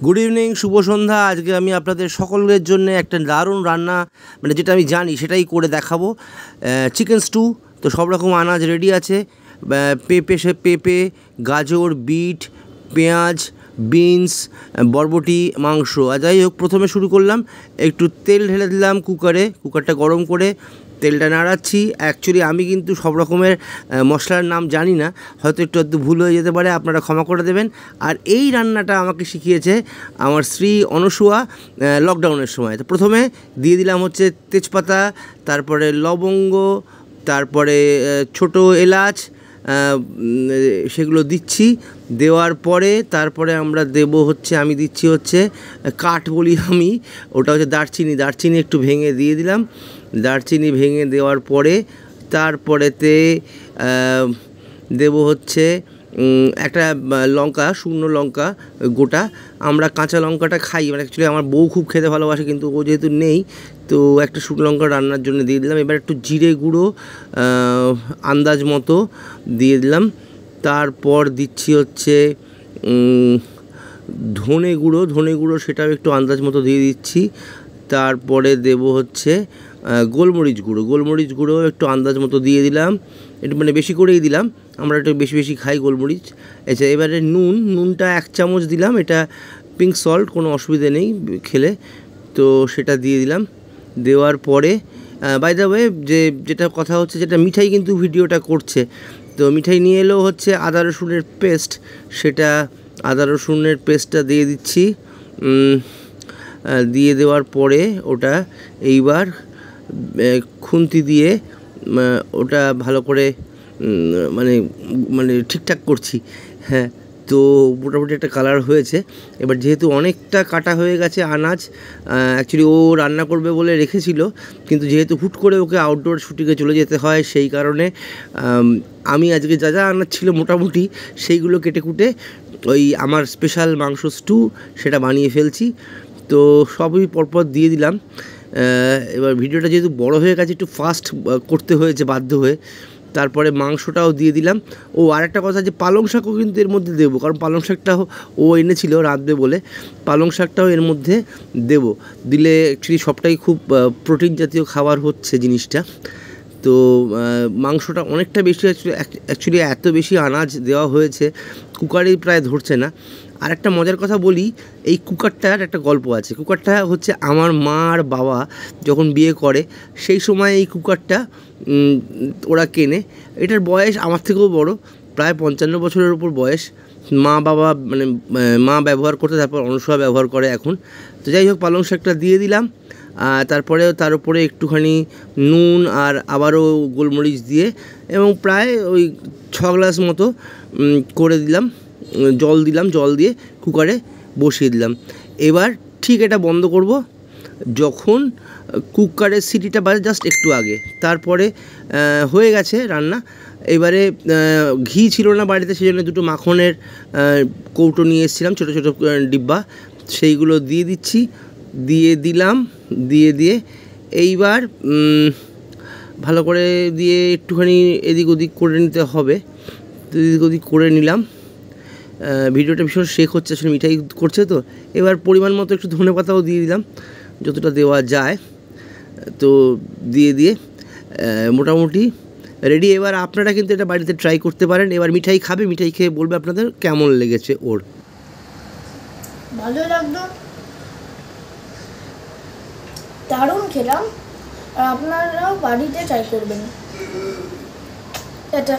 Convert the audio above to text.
Good evening, শুভ সন্ধ্যা। আজকে আমি আপনাদের সকলের জন্য একটা দারুণ রান্না, মানে যেটা আমি জানি সেটাই করে দেখাবো। Chicken stew. তো সব রকম আনাজ রেডি আছে। পেঁপে, গাজর, বিট, পেঁয়াজ, বিনস, বরবটি, মাংস। আর যাই হোক, প্রথমে শুরু করলাম, একটু তেল ঢেলে দিলাম কুকারটা গরম করে তেলটা নাড়াচ্ছি। অ্যাকচুয়ালি আমি কিন্তু সব রকমের মশলার নাম জানি না, হয়তো একটু ভুল হয়ে যেতে পারে, আপনারা ক্ষমা করে দেবেন। আর এই রান্নাটা আমাকে শিখিয়েছে আমার স্ত্রী অনসুয়া লকডাউনের সময়। তো প্রথমে দিয়ে দিলাম হচ্ছে তেজপাতা, তারপরে লবঙ্গ, তারপরে ছোটো এলাচ, সেগুলো দিচ্ছি। দেওয়ার পরে তারপরে আমি দিচ্ছি হচ্ছে কাঠ বলি আমি, ওটা হচ্ছে দারচিনি একটু ভেঙে দিয়ে দিলাম। দারচিনি ভেঙে দেওয়ার পরে তারপরেতে দেবো হচ্ছে একটা লঙ্কা, শুকনো লঙ্কা গোটা। আমরা কাঁচা লঙ্কাটা খাই, মানে অ্যাকচুয়ালি আমার বউ খুব খেতে ভালোবাসে, কিন্তু ও যেহেতু নেই, তো একটা শুকনো লঙ্কা রান্নার জন্য দিয়ে দিলাম। এবার একটু জিরে গুঁড়ো আন্দাজ মতো দিয়ে দিলাম। তারপর দিচ্ছি হচ্ছে ধনে গুঁড়ো, সেটাও একটু আন্দাজ মতো দিয়ে দিচ্ছি। তারপরে দেবো হচ্ছে গোলমরিচ গুঁড়ো একটু আন্দাজ মতো দিয়ে দিলাম, একটু মানে বেশি করেই দিলাম, আমরা একটু বেশি খাই গোলমরিচ। আচ্ছা, এবারে নুনটা 1 চামচ দিলাম, এটা পিঙ্ক সল্ট, কোনো অসুবিধে নেই খেলে, তো সেটা দিয়ে দিলাম। দেওয়ার পরে বাই দ্য ওয়ে যেটা কথা হচ্ছে, যেটা মিঠাই কিন্তু ভিডিওটা করছে, তো মিঠাই নিয়ে এলেও হচ্ছে আদা রসুনের পেস্ট, সেটা আদা রসুনের পেস্টটা দিয়ে দিচ্ছি। দিয়ে দেওয়ার পরে ওটা এইবার খুন্তি দিয়ে ওটা ভালো করে মানে ঠিকঠাক করছি। হ্যাঁ, তো মোটামুটি একটা কালার হয়েছে। এবার যেহেতু অনেকটা কাটা হয়ে গেছে আনাজ, অ্যাকচুয়ালি ও রান্না করবে বলে রেখেছিল, কিন্তু যেহেতু হুট করে ওকে আউটডোর শুটিংয়ে চলে যেতে হয়, সেই কারণে আমি আজকে যা আনাজ ছিল মোটামুটি সেইগুলো কেটে কুটে ওই আমার স্পেশাল মাংস স্টু সেটা বানিয়ে ফেলছি। তো সবই পরপর দিয়ে দিলাম। এবার ভিডিওটা যেহেতু বড় হয়ে গেছে, একটু ফাস্ট করতে হয়েছে বাধ্য হয়ে। তারপরে মাংসটাও দিয়ে দিলাম। ও আরেকটা কথা, যে পালং শাকও কিন্তু এর মধ্যে দেবো, কারণ পালং শাকটাও ও এনেছিল রাঁধবে বলে, পালং শাকটাও এর মধ্যে দেবো। দিলে অ্যাকচুয়ালি সবটাই খুব প্রোটিন জাতীয় খাবার হচ্ছে জিনিসটা। তো মাংসটা অনেকটা বেশি, অ্যাকচুয়ালি এত বেশি আনাজ দেওয়া হয়েছে, কুকারেই প্রায় ধরছে না। আর একটা মজার কথা বলি, এই কুকারটার একটা গল্প আছে। কুকারটা হচ্ছে আমার মা আর বাবা যখন বিয়ে করে, সেই সময় এই কুকারটা ওরা কেনে। এটার বয়স আমার থেকেও বড়, প্রায় 55 বছরের উপর বয়স। বাবা মানে মা ব্যবহার করতে, তারপর অনসুয়া ব্যবহার করে এখন। তো যাই হোক, পালং শাকটা দিয়ে দিলাম। তারপরে তার উপরে একটুখানি নুন আর আবারও গোলমরিচ দিয়ে, এবং প্রায় ওই 6 গ্লাস মতো করে দিলাম, জল দিয়ে কুকারে বসিয়ে দিলাম। এবার ঠিক এটা বন্ধ করব যখন কুকারের সিটিটা বাজে জাস্ট একটু আগে, তারপরে হয়ে গেছে রান্না। এবারে ঘি ছিল না বাড়িতে, সেই জন্য 2টো মাখনের কৌটো নিয়ে এসেছিলাম, ছোটো ডিব্বা, সেইগুলো দিয়ে দিচ্ছি। দিয়ে এইবার ভালো করে দিয়ে একটুখানি এদিক ওদিক করে নিতে হবে। এদিক ওদিক করে নিলাম। ভিডিওটা ভীষণ শেক হচ্ছে, আসলে মিঠাই করছে তো। এবার পরিমাণ মতো একটু ধনেপাতাও দিয়ে দিলাম, যতটা দেওয়া যায়, তো দিয়ে মোটামুটি রেডি। এবার আপনারা কিন্তু এটা বাড়িতে ট্রাই করতে পারেন। এবার মিঠাই খেয়ে বলবে আপনাদের কেমন লেগেছে ওর। ভালো লাগলো, দারুণ খেলাম, আর আপনারাও বাড়িতে ট্রাই করবেন। এটা